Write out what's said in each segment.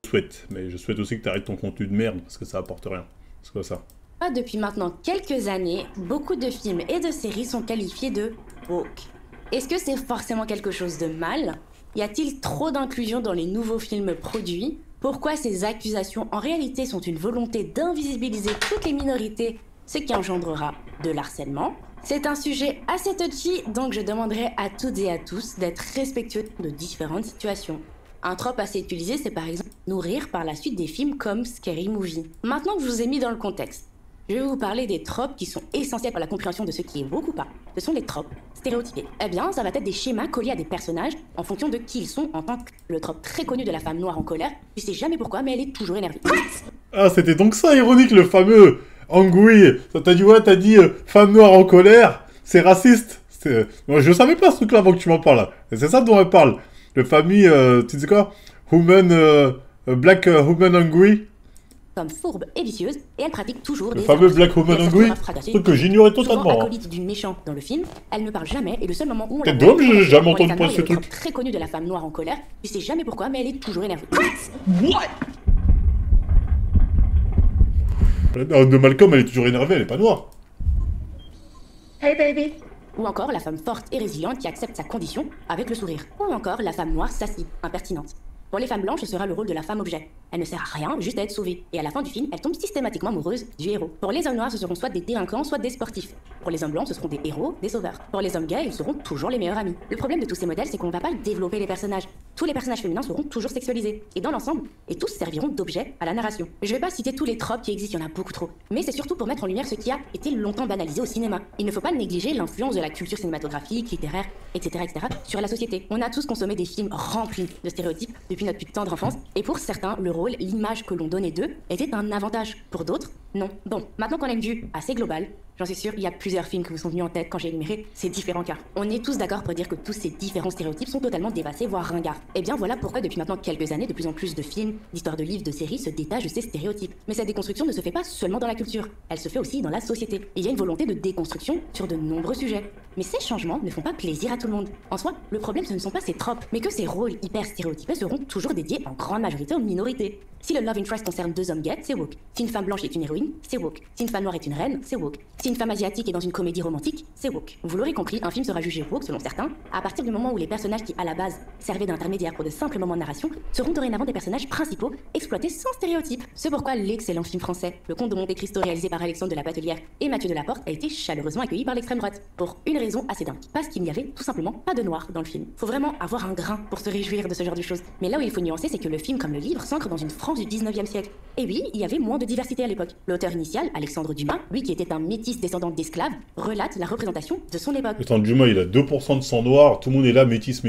souhaite. Mais je souhaite aussi que tu arrêtes ton contenu de merde, parce que ça apporte rien. C'est quoi ça? Depuis maintenant quelques années, beaucoup de films et de séries sont qualifiés de woke. Est-ce que c'est forcément quelque chose de mal? Y a-t-il trop d'inclusion dans les nouveaux films produits? Pourquoi ces accusations en réalité sont une volonté d'invisibiliser toutes les minorités, ce qui engendrera de l'harcèlement? C'est un sujet assez touchy, donc je demanderai à toutes et à tous d'être respectueux de différentes situations. Un trope assez utilisé, c'est par exemple nourrir par la suite des films comme Scary Movie. Maintenant que je vous ai mis dans le contexte, je vais vous parler des tropes qui sont essentiels pour la compréhension de ce qui est woke ou pas. Ce sont les tropes stéréotypés. Eh bien, ça va être des schémas collés à des personnages en fonction de qui ils sont en tant que... Le trope très connu de la femme noire en colère, tu sais jamais pourquoi, mais elle est toujours énervée. Ah, c'était donc ça, ironique, le fameux Angouille. Ça t'a dit, ouais, t'as dit femme noire en colère, c'est raciste. Moi, je savais pas ce truc-là avant que tu m'en parles. Et c'est ça dont elle parle. Le famille, tu sais quoi? Black Woman Angouille. Comme fourbe et vicieuse, et elle pratique toujours Le des... fameux Black Woman Angry, truc que j'ignorais Souvent totalement. acolyte du méchant dans le film, elle ne parle jamais, et le seul moment où on T'es la dommage, j'ai jamais entendu parler de ce le trope truc. très connu de la femme noire en colère, tu sais jamais pourquoi, mais elle est toujours énervée. De Malcolm, elle est toujours énervée, elle est pas noire. Hey baby. Ou encore la femme forte et résiliente qui accepte sa condition avec le sourire. Ou encore la femme noire sassy, impertinente. Pour les femmes blanches, ce sera le rôle de la femme objet. Elle ne sert à rien, juste à être sauvée. Et à la fin du film, elle tombe systématiquement amoureuse du héros. Pour les hommes noirs, ce seront soit des délinquants, soit des sportifs. Pour les hommes blancs, ce seront des héros, des sauveurs. Pour les hommes gays, ils seront toujours les meilleurs amis. Le problème de tous ces modèles, c'est qu'on ne va pas développer les personnages. Tous les personnages féminins seront toujours sexualisés. Et dans l'ensemble, et tous serviront d'objet à la narration. Je vais pas citer tous les tropes qui existent, il y en a beaucoup trop. Mais c'est surtout pour mettre en lumière ce qui a été longtemps banalisé au cinéma. Il ne faut pas négliger l'influence de la culture cinématographique, littéraire, etc. sur la société. On a tous consommé des films remplis de stéréotypes depuis notre plus tendre enfance. Et pour certains, le rôle, l'image que l'on donnait d'eux était un avantage. Pour d'autres, non. Bon, maintenant qu'on a une vue assez globale, j'en suis sûre, il y a plusieurs films qui vous sont venus en tête quand j'ai énuméré ces différents cas. On est tous d'accord pour dire que tous ces différents stéréotypes sont totalement dépassés, voire ringards. Et bien voilà pourquoi depuis maintenant quelques années, de plus en plus de films, d'histoires de livres, de séries se détachent de ces stéréotypes. Mais cette déconstruction ne se fait pas seulement dans la culture, elle se fait aussi dans la société. Il y a une volonté de déconstruction sur de nombreux sujets. Mais ces changements ne font pas plaisir à tout le monde. En soi, le problème ce ne sont pas ces tropes, mais que ces rôles hyper stéréotypés seront toujours dédiés en grande majorité aux minorités. Si le love interest concerne deux hommes gays, c'est woke. Si une femme blanche est une héroïne, c'est woke. Si une femme noire est une reine, c'est woke. Si une femme asiatique est dans une comédie romantique, c'est woke. Vous l'aurez compris, un film sera jugé woke selon certains, à partir du moment où les personnages qui, à la base, servaient d'intermédiaires pour de simples moments de narration, seront dorénavant des personnages principaux, exploités sans stéréotypes. C'est pourquoi l'excellent film français, Le Comte de Monte Cristo réalisé par Alexandre de la Batelière et Mathieu Delaporte, a été chaleureusement accueilli par l'extrême droite. Pour une raison assez dingue. Parce qu'il n'y avait tout simplement pas de noir dans le film. Faut vraiment avoir un grain pour se réjouir de ce genre de choses. Mais là où il faut nuancer, c'est que le film, comme le livre, s'ancre dans une France du 19e siècle. Et oui, il y avait moins de diversité à l'époque. L'auteur initial, Alexandre Dumas, lui qui était un métis descendant d'esclaves, relate la représentation de son époque. Attends, Dumas, il a 2% de sang noir, tout le monde est là, métis.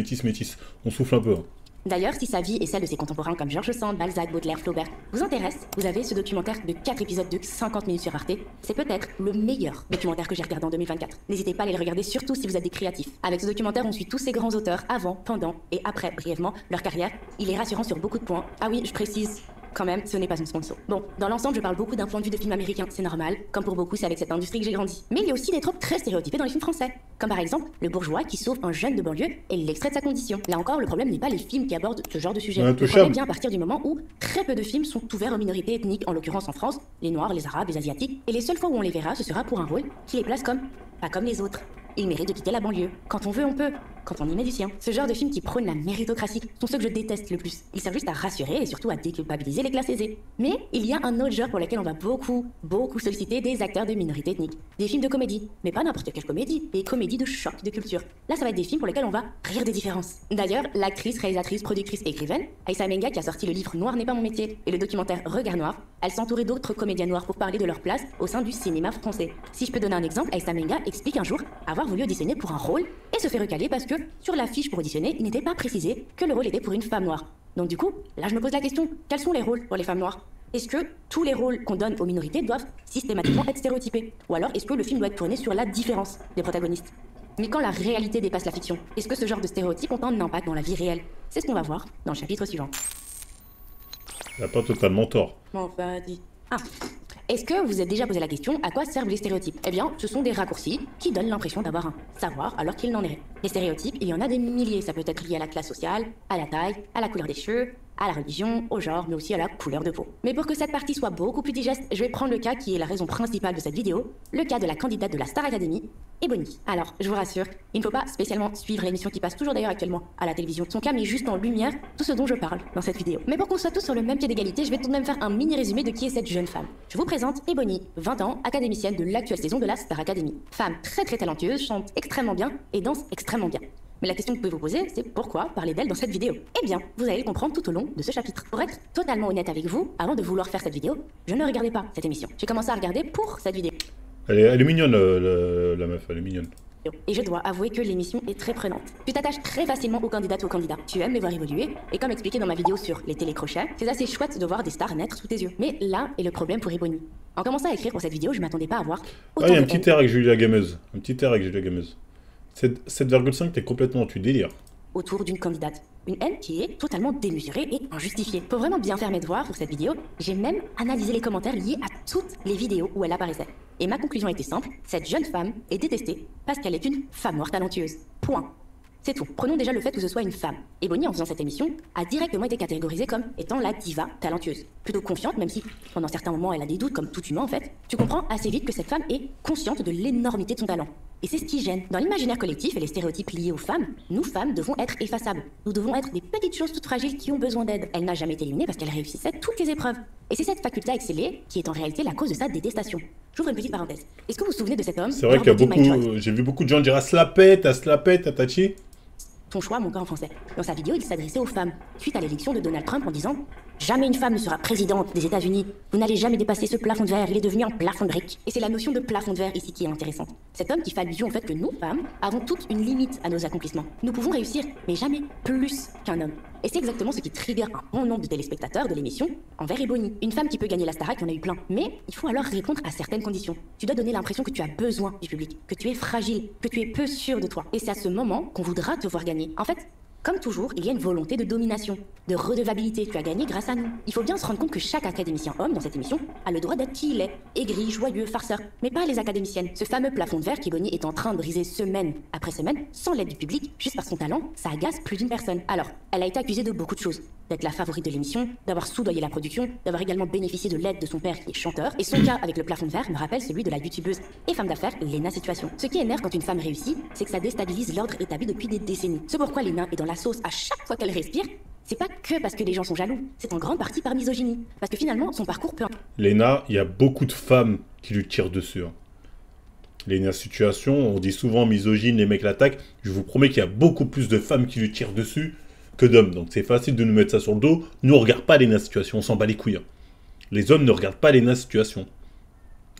On souffle un peu. Hein. D'ailleurs, si sa vie et celle de ses contemporains comme Georges Sand, Balzac, Baudelaire, Flaubert vous intéresse, vous avez ce documentaire de 4 épisodes de 50 minutes sur Arte. C'est peut-être le meilleur documentaire que j'ai regardé en 2024. N'hésitez pas à aller le regarder, surtout si vous êtes des créatifs. Avec ce documentaire, on suit tous ces grands auteurs avant, pendant et après, brièvement, leur carrière. Il est rassurant sur beaucoup de points. Ah oui, je précise, quand même, ce n'est pas une sponsor. Bon, dans l'ensemble, je parle beaucoup d'un point de vue de film américain, c'est normal. Comme pour beaucoup, c'est avec cette industrie que j'ai grandi. Mais il y a aussi des tropes très stéréotypés dans les films français. Comme par exemple, le bourgeois qui sauve un jeune de banlieue et l'extrait de sa condition. Là encore, le problème n'est pas les films qui abordent ce genre de sujet. Le problème vient à partir du moment où très peu de films sont ouverts aux minorités ethniques, en l'occurrence en France, les Noirs, les Arabes, les Asiatiques. Et les seules fois où on les verra, ce sera pour un rôle qui les place comme pas comme les autres. Ils méritent de quitter la banlieue. Quand on veut, on peut. Quand on y met du sien. Ce genre de films qui prônent la méritocratie sont ceux que je déteste le plus. Ils servent juste à rassurer et surtout à déculpabiliser les classes aisées. Mais il y a un autre genre pour lequel on va beaucoup solliciter des acteurs de minorités ethniques. Des films de comédie. Mais pas n'importe quelle comédie. Des comédies de choc de culture. Là, ça va être des films pour lesquels on va rire des différences. D'ailleurs, l'actrice, réalisatrice, productrice et écrivaine, Aïssa Menga, qui a sorti le livre Noir n'est pas mon métier et le documentaire Regard Noir, elle s'entourait d'autres comédiens noirs pour parler de leur place au sein du cinéma français. Si je peux donner un exemple, Aïssa Menga explique un jour avoir voulu auditionner pour un rôle et se fait recaler parce que sur la fiche pour auditionner, il n'était pas précisé que le rôle était pour une femme noire. Donc du coup, là je me pose la question, quels sont les rôles pour les femmes noires? Est-ce que tous les rôles qu'on donne aux minorités doivent systématiquement être stéréotypés? Ou alors est-ce que le film doit être tourné sur la différence des protagonistes? Mais quand la réalité dépasse la fiction, est-ce que ce genre de stéréotypes ont un impact dans la vie réelle? C'est ce qu'on va voir dans le chapitre suivant. Il n'a pas totalement tort. Bon, bah dis. Ah. Est-ce que vous vous êtes déjà posé la question à quoi servent les stéréotypes? Eh bien, ce sont des raccourcis qui donnent l'impression d'avoir un savoir alors qu'il n'en est rien. Les stéréotypes, il y en a des milliers, ça peut être lié à la classe sociale, à la taille, à la couleur des cheveux, à la religion, au genre, mais aussi à la couleur de peau. Mais pour que cette partie soit beaucoup plus digeste, je vais prendre le cas qui est la raison principale de cette vidéo, le cas de la candidate de la Star Academy, Ebony. Alors, je vous rassure, il ne faut pas spécialement suivre l'émission qui passe toujours d'ailleurs actuellement à la télévision. Son cas met juste en lumière tout ce dont je parle dans cette vidéo. Mais pour qu'on soit tous sur le même pied d'égalité, je vais tout de même faire un mini résumé de qui est cette jeune femme. Je vous présente Ebony, 20 ans, académicienne de l'actuelle saison de la Star Academy. Femme très très talentueuse, chante extrêmement bien et danse extrêmement bien. Mais la question que vous pouvez vous poser, c'est pourquoi parler d'elle dans cette vidéo? Eh bien, vous allez le comprendre tout au long de ce chapitre. Pour être totalement honnête avec vous, avant de vouloir faire cette vidéo, je ne regardais pas cette émission. J'ai commencé à regarder pour cette vidéo. Elle est mignonne, la meuf, elle est mignonne. Et je dois avouer que l'émission est très prenante. Tu t'attaches très facilement aux candidates ou aux candidats. Tu aimes les voir évoluer, et comme expliqué dans ma vidéo sur les télécrochets, c'est assez chouette de voir des stars naître sous tes yeux. Mais là est le problème pour Ebony. En commençant à écrire pour cette vidéo, je m'attendais pas à voir autant il y a un de petit haine. air avec Julia Gameuse. Un petit air avec Julia Gameuse. 7,5, t'es complètement tu délire. Autour d'une candidate. Une haine qui est totalement démesurée et injustifiée. Pour vraiment bien faire mes devoirs pour cette vidéo, j'ai même analysé les commentaires liés à toutes les vidéos où elle apparaissait. Et ma conclusion était simple, cette jeune femme est détestée parce qu'elle est une femme noire talentueuse. Point. C'est tout. Prenons déjà le fait que ce soit une femme. Ebony, en faisant cette émission, a directement été catégorisée comme étant la diva talentueuse. Plutôt confiante, même si pendant certains moments elle a des doutes, comme tout humain en fait. Tu comprends assez vite que cette femme est consciente de l'énormité de son talent. Et c'est ce qui gêne. Dans l'imaginaire collectif et les stéréotypes liés aux femmes, nous femmes devons être effaçables. Nous devons être des petites choses toutes fragiles qui ont besoin d'aide. Elle n'a jamais été éliminée parce qu'elle réussissait toutes les épreuves. Et c'est cette faculté à exceller qui est en réalité la cause de sa détestation. J'ouvre une petite parenthèse. Est-ce que vous vous souvenez de cet homme? C'est vrai qu'il y a beaucoup. J'ai vu beaucoup de gens dire à Slapette, à Tachi. Ton choix, mon corps en français. Dans sa vidéo, il s'adressait aux femmes, suite à l'élection de Donald Trump en disant « Jamais une femme ne sera présidente des États-Unis. Vous n'allez jamais dépasser ce plafond de verre, il est devenu un plafond de briques. » Et c'est la notion de plafond de verre ici qui est intéressante. Cet homme qui fait allusion au fait que nous, femmes, avons toutes une limite à nos accomplissements. Nous pouvons réussir, mais jamais plus qu'un homme. Et c'est exactement ce qui trigger un bon nombre de téléspectateurs de l'émission envers Ebony. Une femme qui peut gagner la Starac, il y en a eu plein. Mais il faut alors répondre à certaines conditions. Tu dois donner l'impression que tu as besoin du public, que tu es fragile, que tu es peu sûr de toi. Et c'est à ce moment qu'on voudra te voir gagner. En fait, comme toujours, il y a une volonté de domination, de redevabilité. Tu as gagné grâce à nous. Il faut bien se rendre compte que chaque académicien homme dans cette émission a le droit d'être qui il est, aigri, joyeux, farceur, mais pas les académiciennes. Ce fameux plafond de verre qu'Ebony est en train de briser semaine après semaine, sans l'aide du public, juste par son talent, ça agace plus d'une personne. Alors, elle a été accusée de beaucoup de choses. D'être la favorite de l'émission, d'avoir soudoyé la production, d'avoir également bénéficié de l'aide de son père qui est chanteur. Et son cas avec le plafond de verre me rappelle celui de la youtubeuse et femme d'affaires Lena Situation. Ce qui énerve quand une femme réussit, c'est que ça déstabilise l'ordre établi depuis des décennies. C'est pourquoi Lena est dans la sauce à chaque fois qu'elle respire. C'est pas que parce que les gens sont jaloux, c'est en grande partie par misogynie. Parce que finalement, son parcours peut... Lena, il y a beaucoup de femmes qui lui tirent dessus. Lena Situation, on dit souvent misogyne, les mecs l'attaquent. Je vous promets qu'il y a beaucoup plus de femmes qui lui tirent dessus que d'hommes. Donc c'est facile de nous mettre ça sur le dos. Nous, on regarde pas Lena Situation, on s'en bat les couilles. Les hommes ne regardent pas Lena Situation.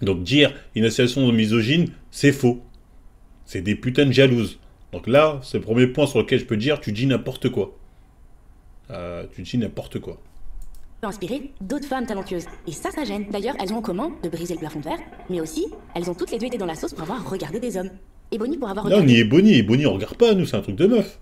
Donc dire une situation misogyne, c'est faux. C'est des putains de jalouses. Donc là, c'est le premier point sur lequel je peux dire, tu dis n'importe quoi. Tu dis n'importe quoi. peut inspirer d'autres femmes talentueuses. Et ça gêne. D'ailleurs, elles ont en commun de briser le plafond de verre, mais aussi, elles ont toutes les deux été dans la sauce pour avoir regardé des hommes. Ebony pour avoir Non, regardé... ni Ebony, on regarde pas, nous, c'est un truc de meuf.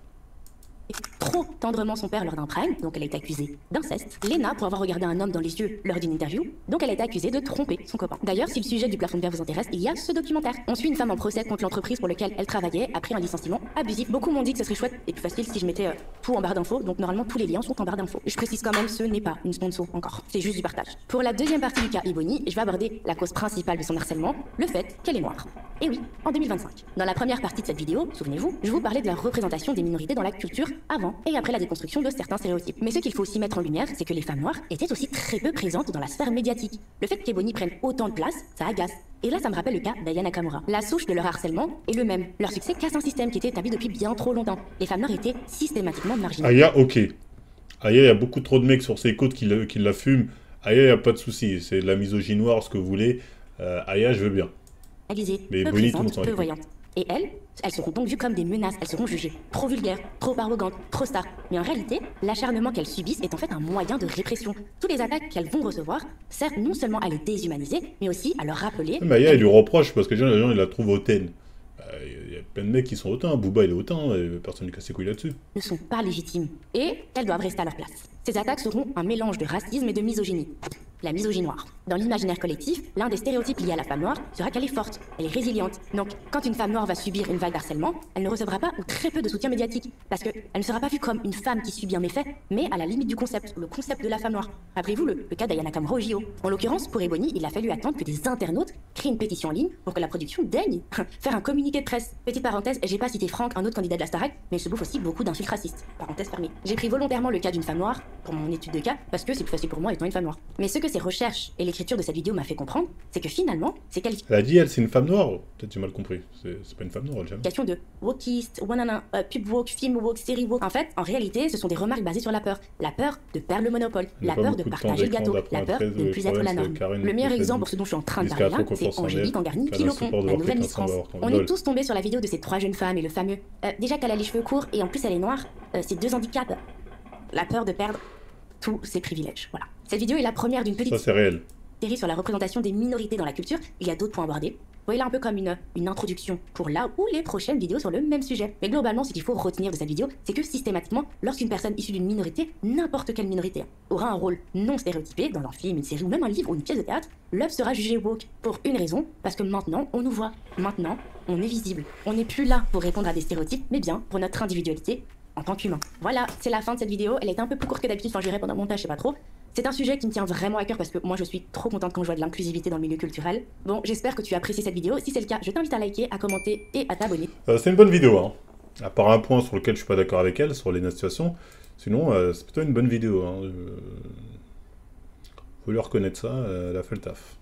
trop tendrement son père lors d'un prank, donc elle a été accusée d'inceste. Lena pour avoir regardé un homme dans les yeux lors d'une interview, donc elle a été accusée de tromper son copain. D'ailleurs, si le sujet du plafond de verre vous intéresse, il y a ce documentaire. On suit une femme en procès contre l'entreprise pour laquelle elle travaillait après un licenciement abusif. Beaucoup m'ont dit que ce serait chouette et plus facile si je mettais tout en barre d'infos, donc normalement tous les liens sont en barre d'infos. Je précise quand même, ce n'est pas une sponsor encore, c'est juste du partage. Pour la deuxième partie du cas Ebony, je vais aborder la cause principale de son harcèlement, le fait qu'elle est noire. Et oui, en 2025. Dans la première partie de cette vidéo, souvenez-vous, je vous parlais de la représentation des minorités dans la culture avant et après la déconstruction de certains stéréotypes. Mais ce qu'il faut aussi mettre en lumière, c'est que les femmes noires étaient aussi très peu présentes dans la sphère médiatique. Le fait qu'Ebony prenne autant de place, ça agace. Et là, ça me rappelle le cas d'Aya Nakamura. La souche de leur harcèlement est le même. Leur succès casse un système qui était établi depuis bien trop longtemps. Les femmes noires étaient systématiquement marginales. Aya, ok. Aya, il y a beaucoup trop de mecs sur ses côtes qui la fument. Aya, il n'y a pas de souci. C'est de la misogynie noire, ce que vous voulez. Aya, je veux bien. Mais peu Ebony, tout le monde présentes, s'en peu fout. voyantes. Et elles seront donc vues comme des menaces, elles seront jugées trop vulgaires, trop arrogantes, trop stars. Mais en réalité, l'acharnement qu'elles subissent est en fait un moyen de répression. Toutes les attaques qu'elles vont recevoir servent non seulement à les déshumaniser, mais aussi à leur rappeler... Mais Aya, il lui reproche parce que les gens ils la trouvent hautaine. Il y a plein de mecs qui sont hautains. Booba, il est hautain. Et personne ne casse ses couilles là-dessus. ne sont pas légitimes. Et elles doivent rester à leur place. Ces attaques seront un mélange de racisme et de misogynie. la misogynie noire. Dans l'imaginaire collectif, l'un des stéréotypes liés à la femme noire sera qu'elle est forte, elle est résiliente. Donc, quand une femme noire va subir une vague d'harcèlement, elle ne recevra pas ou très peu de soutien médiatique, parce qu'elle ne sera pas vue comme une femme qui subit un méfait, mais à la limite du concept, le concept de la femme noire. Rappelez-vous le cas d'Ayana Kamura Ojio. En l'occurrence, pour Ebony, il a fallu attendre que des internautes créent une pétition en ligne pour que la production daigne faire un communiqué de presse. Petite parenthèse, j'ai pas cité Franck, un autre candidat de la Starac, mais il se bouffe aussi beaucoup d'insultes racistes. Parenthèse fermée. J'ai pris volontairement le cas d'une femme noire pour mon étude de cas, parce que c'est plus facile pour moi étant une femme noire. Mais ce que ces recherches et l'écriture de cette vidéo m'a fait comprendre, c'est que finalement, ces Elle a dit, elle, c'est une femme noire. Peut-être j'ai mal compris. C'est pas une femme noire, elle, jamais. qualifications de wokiste, wanana, pub woke, film woke, série woke. En fait, en réalité, ce sont des remarques basées sur la peur. La peur de perdre le monopole, la peur de partager le gâteau, la peur de ne plus être la norme. Le meilleur exemple pour ce dont je suis en train de parler là, c'est Angélique Angarny Pilopon, la nouvelle Miss France. On est tous tombés sur la vidéo de ces 3 jeunes femmes et le fameux déjà qu'elle a les cheveux courts et en plus elle est noire, c'est 2 handicaps. La peur de perdre tous ses privilèges. Voilà. Cette vidéo est la première d'une petite Ça, c'est réel. série sur la représentation des minorités dans la culture. Il y a d'autres points abordés. Voyez là un peu comme une introduction pour là ou les prochaines vidéos sur le même sujet. Mais globalement, ce qu'il faut retenir de cette vidéo, c'est que systématiquement, lorsqu'une personne issue d'une minorité, n'importe quelle minorité, aura un rôle non stéréotypé dans un film, une série ou même un livre ou une pièce de théâtre, l'œuvre sera jugée woke. Pour une raison, parce que maintenant, on nous voit. Maintenant, on est visible. On n'est plus là pour répondre à des stéréotypes, mais bien pour notre individualité en tant qu'humain. Voilà, c'est la fin de cette vidéo. Elle est un peu plus courte que d'habitude, enfin je dirais pendant le montage, je sais pas trop. C'est un sujet qui me tient vraiment à cœur parce que moi je suis trop contente quand je vois de l'inclusivité dans le milieu culturel. Bon, j'espère que tu as apprécié cette vidéo. Si c'est le cas, je t'invite à liker, à commenter et à t'abonner. C'est une bonne vidéo, hein. À part un point sur lequel je suis pas d'accord avec elle, sur les situations. Sinon, c'est plutôt une bonne vidéo, hein. Faut lui reconnaître ça, elle a fait le taf.